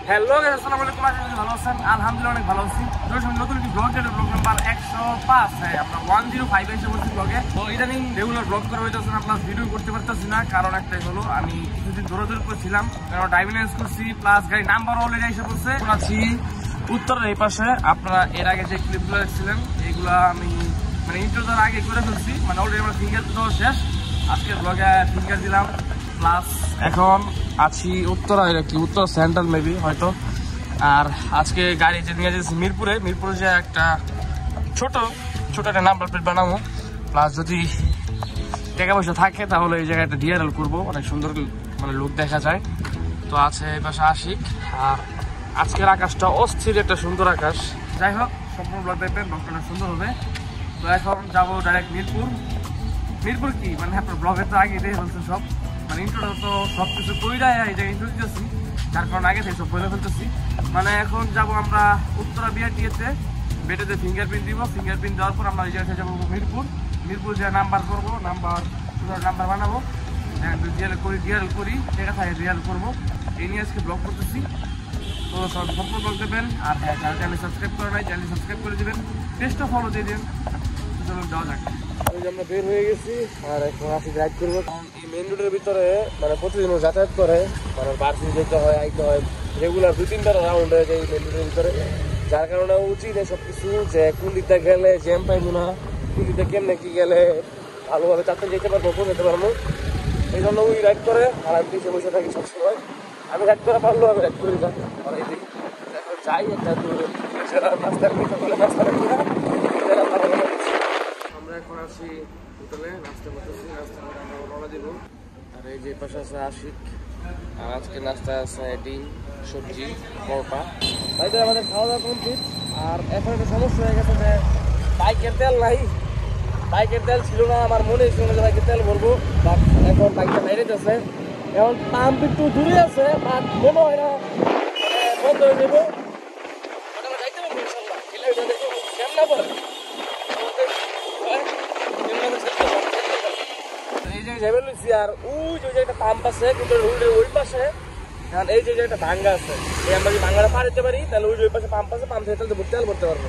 Hello guys, আসসালামু আলাইকুম। ভালো আছেন? আলহামদুলিল্লাহ অনেক ভালো আছি। নতুন একটি ব্লগ, যেটা ব্লগ নাম্বার 105। হ্যাঁ, আমরা 105 এসে বলছি ব্লগে। তো ইদানিং রেগুলার ব্লগ করা হইতেছে না, প্লাস ভিডিও করতে পারতেছি না। কারণ একটাই হলো, আমি কিছুদিন দৌড়াদৌড়ি করছিলাম, কারণ ড্রাইভিং লাইসেন্স করছি, প্লাস গাড়ি নাম্বার অলরেডি এসে বলছে। আছি উত্তরের এই পাশে। আপনারা এর আগে যে ক্লিপগুলো দেখছিলেন, এইগুলা আমি মানে ইন্টার দেওয়ার আগে করে ফেলছি, মানে অলরেডি আমার ফিঙ্গার দেওয়া শেষ। আজকে ব্লগে ফিঙ্গার দিলাম, প্লাস এখন আছি উত্তরা, এটা কি উত্তর সেন্ট্রাল মেবি হয়তো। আর আজকে গাড়ি যে নিয়ে যাচ্ছি মিরপুরে যে একটা ছোট একটা নাম্বার প্লেট বানাবো, প্লাস যদি টাকা পয়সা থাকে তাহলে এই জায়গায় একটা ডিআরএল করবো, অনেক সুন্দর মানে লুক দেখা যায়। তো আছে এই পাশে আশিক। আর আজকের আকাশটা অস্থির একটা সুন্দর আকাশ। যাই হোক, সম্পূর্ণ ব্লগ দেখবেন, ব্লগটা অনেক সুন্দর হবে। তো এখন যাবো ডাইরেক্ট মিরপুর কি মানে আপনার ব্লগের তো আগে দিয়ে ফেলছে সব, মানে ইন্ট্রোটা তো সব কিছু কইরা এই জায়গায় ইন্ট্রো দিতেছি, যার কারণে আগে থেকে সব বলে ফেলতেছি। মানে এখন যাব আমরা উত্তরা বিআরটিএতে, বেটেতে ফিঙ্গারপ্রিন্ট দিব। ফিঙ্গারপ্রিন্ট দেওয়ার পর আমরা এই জায়গায় যাবো মিরপুর যে নাম্বার করবো, নাম্বার বানাবো, ডিএল করি ঠিক আছে, ডিএল করবো। এই নিয়ে আজকে ব্লগ করতেছি। তো সব সম্পূর্ণ ব্লগ দেবেন। আর হ্যাঁ, যারা চ্যানেল সাবস্ক্রাইব করে নাই, চ্যানেল সাবস্ক্রাইব করে দেবেন, পেজটা ফলো দিয়ে দেন। চলুন যাওয়া যাক। আমরা বের হয়ে গেছি আর এখন আসি রাইড করবো। এই মেন রোডের ভিতরে মানে প্রতিদিনও যাতায়াত করে, মানে বার্ষিক যেতে হয়, আইতে হয়, রেগুলার 2-3বার রাউন্ড হয়ে যায় এই মেন রোডের ভিতরে। যার কারণে উচিত সব কিছু যে কোন দিকটা গেলে জ্যাম পাইবো না, কোন দিকটা কেমনে কি গেলে ভালোভাবে চারটে যেতে পারবো, যেতে পারবো। এই জন্য ওই রাইড করে। আর আমি পিছিয়ে বসে থাকি সবসময়। আমি রাইড করা পারলেও আমি রাইড করি না। আর এই দিক এখন যাই একটা নাস্তা আমরা এখন আছি হোটেলে, নাস্তা করতেছি। নাস্তা করে আমরা রওনা দিব। আর এই যে পাশে আছে আশিক। আর আজকে নাস্তা আছে ডিম, সবজি, পরোটা। তাই তো আমাদের খাওয়া দাওয়া কমপ্লিট। আর এখন একটা সমস্যা হয়ে গেছে যে বাইকের তেল নাই। বাইকের তেল ছিল না, আমার মনে ছিল যে বাইকের তেল ভরবো, বাট এখন বাইকটা বাইরে যাচ্ছে। এখন পাম্প একটু দূরে আছে, বাট মনে হয় না বন্ধ হয়ে যাবো। যাইতে পারবো ইনশাল্লাহ। কেমন পড়ে এই যে যাবে লুচি। আর ওই যে একটা পাম্প আছে কিন্তু রোডের ওই পাশে, কারণ এই যে একটা ভাঙ্গা আছে, এই আমরা যদি ভাঙ্গাটা পার হতে পারি তাহলে ওই পাশে পাম্প আছে, পাম্প থেকে তেল ভরতে পারবো।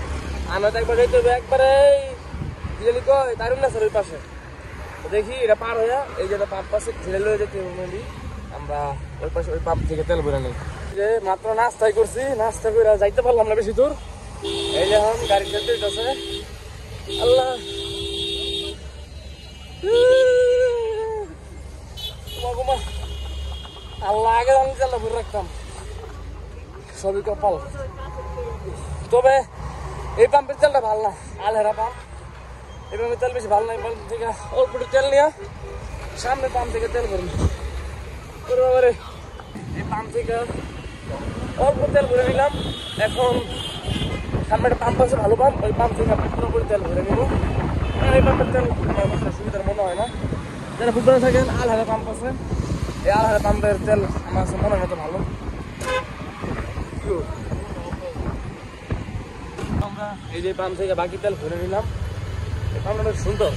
আমরা তো একবার যাইতে হবে একবারে দারুণ আছে ওই পাশে। দেখি এটা পার হইয়া এই যে পাম্প আছে ঝেড়ে লয়ে যেতে হবে। আমরা ওই পাশে ওই পাম্প থেকে তেল ভরে নেই। যে মাত্র নাস্তাই করছি, নাস্তা করে যাইতে পারলাম না বেশি দূর। এই যে এখন গাড়ি চলতে আছে। আল্লাহ আল্লাহ, আগে আমি তেলটা ভরে রাখতাম, সবই কপাল। তবে এই পাম্পের তেলটা ভালো না, আলহেরা পাম্প। এই পাম্পের তেল বেশি ভালো না। এই পাম্প থেকে অল্প একটু তেল নিয়ে সামনে পাম্প থেকে তেল ভরুন। এই পাম্প থেকে অল্প তেল ভরে নিলাম। এখন সামনে একটা পাম্প আছে, ভালো পাম্প, ওই পাম্প থেকে পুরো করে তেল ভরে নেবো। এই পাম্পের তেল সুবিধার মনে হয় না। যারা ফুটবলে থাকেন, আলহারা পাম্প আছে, এই আলহারা পাম্পের তেল আমার কাছে মনে হয় তো ভালো। আমরা এই যে পাম্প থেকে বাকি তেল ভরে নিলাম। এই পাম্পটা অনেক সুন্দর,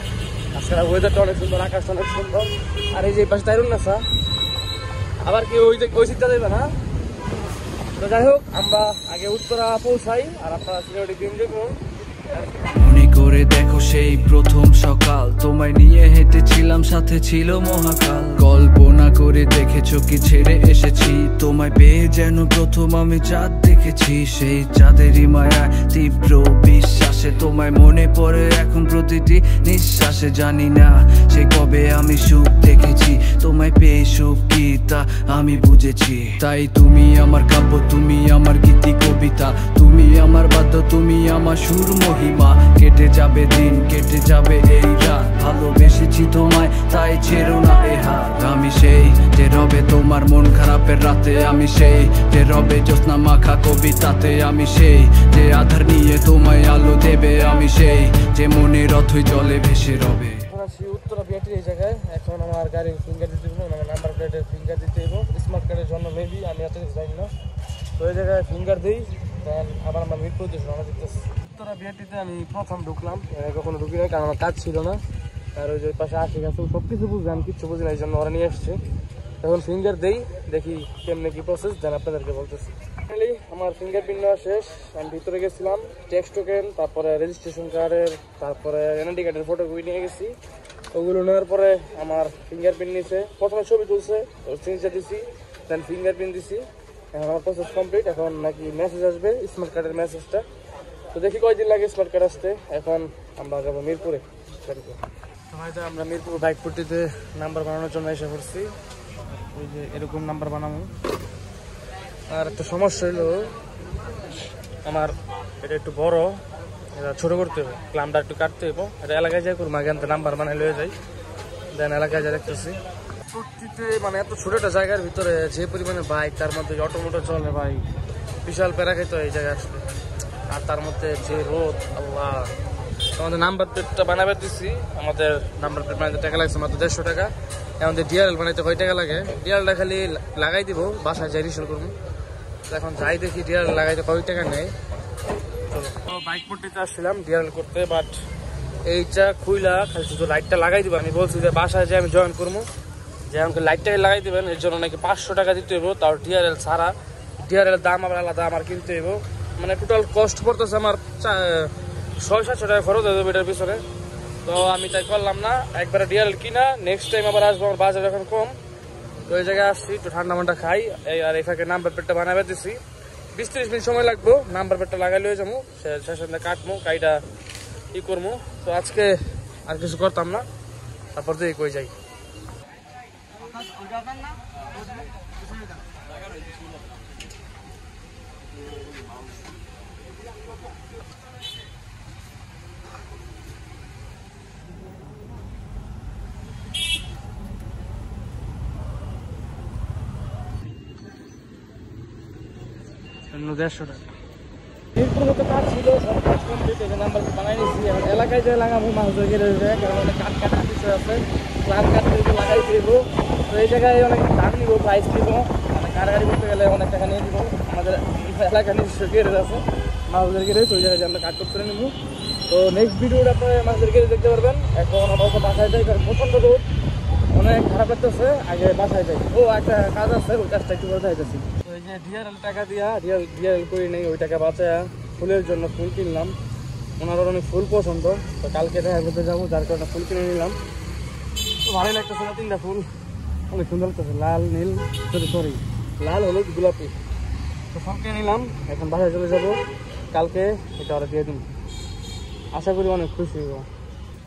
আজকের ওয়েদারটা অনেক সুন্দর, আকাশটা অনেক সুন্দর। আর এই যে পাশে তাইরুন নাসা, আবার কি ওই সিটটা দেবে না। তো যাই হোক, আমরা আগে উত্তরা পৌঁছাই আর আপনারা সিলেটে এনজয় করুন। মনে করে দেখো সেই প্রথম সকাল, তোমায় নিয়ে হেঁটেছিলাম, সাথে ছিল মহাকাল। কল্পনা করে দেখেছো কি ছেড়ে এসেছি, তোমায় পেয়ে যেন প্রথম আমি চাঁদ দেখেছি। সেই চাঁদেরই মায়ায় তীব্র বিশ্বাসে তোমায় মনে পড়ে এখন প্রতিটি নিঃশ্বাসে। জানি না সে কবে আমি সুখ দেখেছি, তোমায় পেয়ে সুখ কি তা আমি বুঝেছি। তাই তুমি আমার কাব্য, তুমি আমার গীতি কবিতা, তুমি আমার বাদ্য, তুমি আমার সুর মহিমা। কেটে যাবে দিন, কেটে যাবে এই রাত, ভালোবেসেছি তোমায় তাই ছেড়ো না এ হাত। আমি সেই যে রবে তোমার মন খারাপের রাতে, আমি সেই যে রবে জ্যোৎস্না মাখা কবিতাতে, আমি সেই যে আধার নিয়ে তোমায় আলো দেবে, আমি সেই যে মনের অথই জলে ভেসে রবে। উত্তরা বিআরটি এই জায়গায় এখন আমার গাড়ির ফিঙ্গার দিতে হবে, আমার নাম্বার প্লেটের ফিঙ্গার দিতে হবে স্মার্ট কার্ডের জন্য মেবি, আমি এত কিছু জানি না। তো এই জায়গায় ফিঙ্গার দিই, দেন আবার আমরা মিরপুর উদ্দেশ্যে রওনা দিতেছি। উত্তরা বিআরটিতে আমি প্রথম ঢুকলাম, কখনো ঢুকি নাই কারণ আমার কাজ ছিল না। আর ওই যে পাশে আশিক আছে, সব কিছু বুঝলাম, কিচ্ছু বুঝি না, এই জন্য ওরা নিয়ে এসছে। এখন ফিঙ্গার দেই, দেখি কেমনে কি প্রসেস, দেন আপনাদেরকে বলতেছি। আমার ফিঙ্গারপ্রিন্ট নেওয়া শেষ। আমি ভিতরে গেছিলাম, ট্যাক্স টোকেন, তারপরে রেজিস্ট্রেশন কার্ডের, তারপরে এনআইডি কার্ডের ফটো নিয়ে গেছি। ওগুলো নেওয়ার পরে আমার ফিঙ্গারপ্রিন্ট নিয়েছে, প্রথমে ছবি তুলছে, সিগনেচার দিছি, দেন ফিঙ্গারপ্রিন্ট দিছি। এখন আমার প্রসেস কমপ্লিট। এখন নাকি মেসেজ আসবে, স্মার্ট কার্ডের মেসেজটা। তো দেখি কয়দিন লাগে স্মার্ট কার্ড আসতে। এখন আমরা যাবো মিরপুরে। হয়তো আমরা মিরপুর বাইকপট্টিতে নাম্বার বানানোর জন্য এসে পড়ছি। ওই যে এরকম নাম্বার বানাবো। আর একটা সমস্যা হলো, আমার এটা একটু বড়, এটা ছোট করতে হবে, ক্লামটা একটু কাটতে হবে। এটা এলাকায় যাই করবো, আগে নাম্বার বানাই লয়ে যাই, দেন এলাকায় যা দেখতেছি। প্রকৃতিতে মানে এত ছোট একটা জায়গার ভিতরে যে পরিমাণে বাইক, তার মধ্যে অটোমোটো চলে ভাই, বিশাল প্যারা খাইতে হয় এই জায়গায় আসলে। আর তার মধ্যে যে রোদ, আল্লাহ। আমাদের নাম্বার প্লেটটা বানাবে দিচ্ছি, আমাদের নাম্বার প্লেট বানাতে টাকা লাগছে মাত্র 150 টাকা। আমাদের ডিআরএল বানাইতে কয় টাকা লাগে, ডিআরএলটা খালি লাগাই দিব, বাসায় যাই রিসেল করবো। এখন যাই দেখি ডিআরএল লাগাইতে কয় টাকা নেয়। তো বাইক পট্টিতে আসছিলাম ডিআরএল করতে, বাট এইটা খুইলা খালি শুধু লাইটটা লাগাই দিব। আমি বলছি যে বাসায় যে আমি জয়েন করবো, যে আমাকে লাইটটাকে লাগাই দেবেন, এর জন্য নাকি 500 টাকা দিতে হইব, তাও ডিআরএল ছাড়া। ডিআরএল দাম আবার আলাদা, আমার কিনতে হইব। মানে টোটাল কস্ট পড়তেছে আমার 600-700 টাকা খরচ হয়ে যাবে এটার পিছনে। তো আমি তাই করলাম না, একবারে ডিআরএল কিনা। নেক্সট টাইম আবার আসবো, আমার বাজার এখন কম। তো ওই জায়গায় আসছি, একটু ঠান্ডা মান্ডা খাই। আর এই ফাঁকে নাম্বার প্লেটটা বানাবে দিচ্ছি। 20-30 মিনিট সময় লাগবো, নাম্বার প্লেটটা লাগাই লয়ে যাবো, সেখানে কাটবো, কাইটা ই করবো। তো আজকে আর কিছু করতাম না, তারপর দিয়ে কই যাই। মিরপুর মতো কাজ ছিল, সব কাজ কমপ্লিট। এই নাম্বার বানাই নিচ্ছি, এখন এলাকায় যাই লাগাবো, মাছ ধরে গেলে কারণ অনেক কাঠ কাটার বিষয় আছে, প্ল্যান কাটতে লাগাই দিব। তো এই জায়গায় অনেক দাম নিব, প্রাইস দিব, মানে কারাগারি করতে গেলে অনেক টাকা নিয়ে দিব। আমাদের এলাকার নিজস্ব গ্যারেজ আছে, মাছ ধরে গেলে, তো ওই জায়গায় আমরা কাট করতে নেবো। তো নেক্সট ভিডিওটা আপনার মাছ ধরে গেলে দেখতে পারবেন। এখন আমার বাসায় যাই, কারণ প্রচণ্ড রোদ, অনেক খারাপ লাগতেছে। আগে বাসায় যাই। ও একটা কাজ আছে, ওই কাজটা একটু করে যাইতেছি। ওই যে ডিআরএল টাকা দিয়া ডিআরএল করি নেই, ওই টাকা বাঁচায়া ফুলের জন্য ফুল কিনলাম। ওনার অনেক ফুল পছন্দ, তো কালকে দেখা করতে যাবো, যার কারণে ফুল কিনে নিলাম। তো ভালোই লাগতেছে না, 3টা ফুল অনেক সুন্দর লাগতেছে, লাল, নীল, সরি লাল, হলুদ, গোলাপি। তো সব কিনে নিলাম, এখন বাসায় চলে যাবো, কালকে এটা ওরা দিয়ে দিন। আশা করি অনেক খুশি হইব।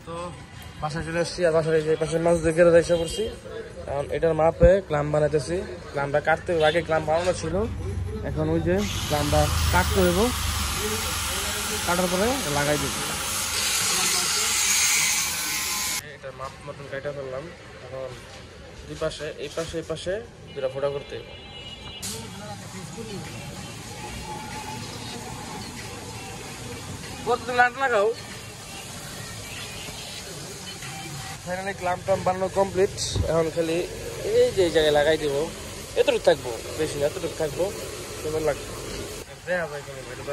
তো বাসায় চলে এসেছি, আর বাসায় যে পাশে মাছ দেখে এসে পড়ছি। কারণ এটার মাপে ক্লাম বানাইতেছি, ক্লামটা কাটতে হবে। আগে ক্লাম বানানো ছিল, এখন ওই যে ক্লামটা কাটতে হইব, কাটার পরে লাগাই দিব। এটার মাপ মতন কাটা ফেললাম। এখন দুই পাশে, এই পাশে 2টা ফোঁটা করতে হইব। তুমি লাইট লাগাও। ফাইনালি ক্লাম টাম বানানো কমপ্লিট। এখন খালি এই যে জায়গায় লাগাই দিব, এতটুকু থাকবো, বেশি না, এতটুকু থাকবো, সুন্দর লাগবে। দেখা যায় এটা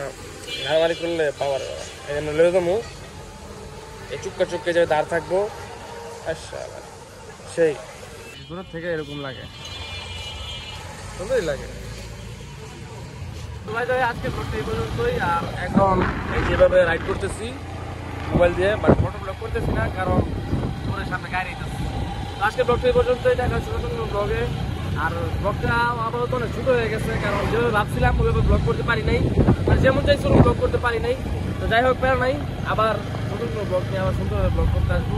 ঘাড়াঘাড়ি করলে পাওয়ার, এই জন্য লেগে দেবো। এই চুপকে যে দাঁড় থাকবো, সেই দূরের থেকে এরকম লাগে, সুন্দরই লাগে। আজকে করতে এই পর্যন্তই। আর এখন এই যেভাবে রাইড করতেছি মোবাইল দিয়ে, বাট ফটো ব্লগ করতেছি না, কারণ সামনে গাড়ি যাচ্ছে। তো আজকে ব্লগটা এই পর্যন্তই, দেখা হচ্ছে নতুন ব্লগে। আর ব্লগটা আপাতত অনেক ছোটো হয়ে গেছে, কারণ যেভাবে ভাবছিলাম ওইভাবে ব্লগ করতে পারি নাই, মানে যেমন চাইছিল ব্লগ করতে পারি নাই। তো যাই হোক, প্যারা নাই, আবার নতুন ব্লগ নিয়ে আবার সুন্দরভাবে ব্লগ করতে আসবো।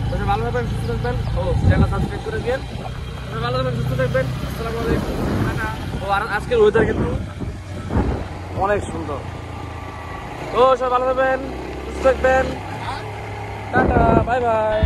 তো ভালো থাকবেন, সুস্থ থাকবেন, ও চ্যানেল সাবস্ক্রাইব করে দিন। ভালো থাকবেন, সুস্থ থাকবেন, আসসালামু আলাইকুম। ও আর আজকের ওয়েদার কিন্তু অনেক সুন্দর। তো সবাই ভালো থাকবেন, সুস্থ থাকবেন, টাটা, বাই বাই।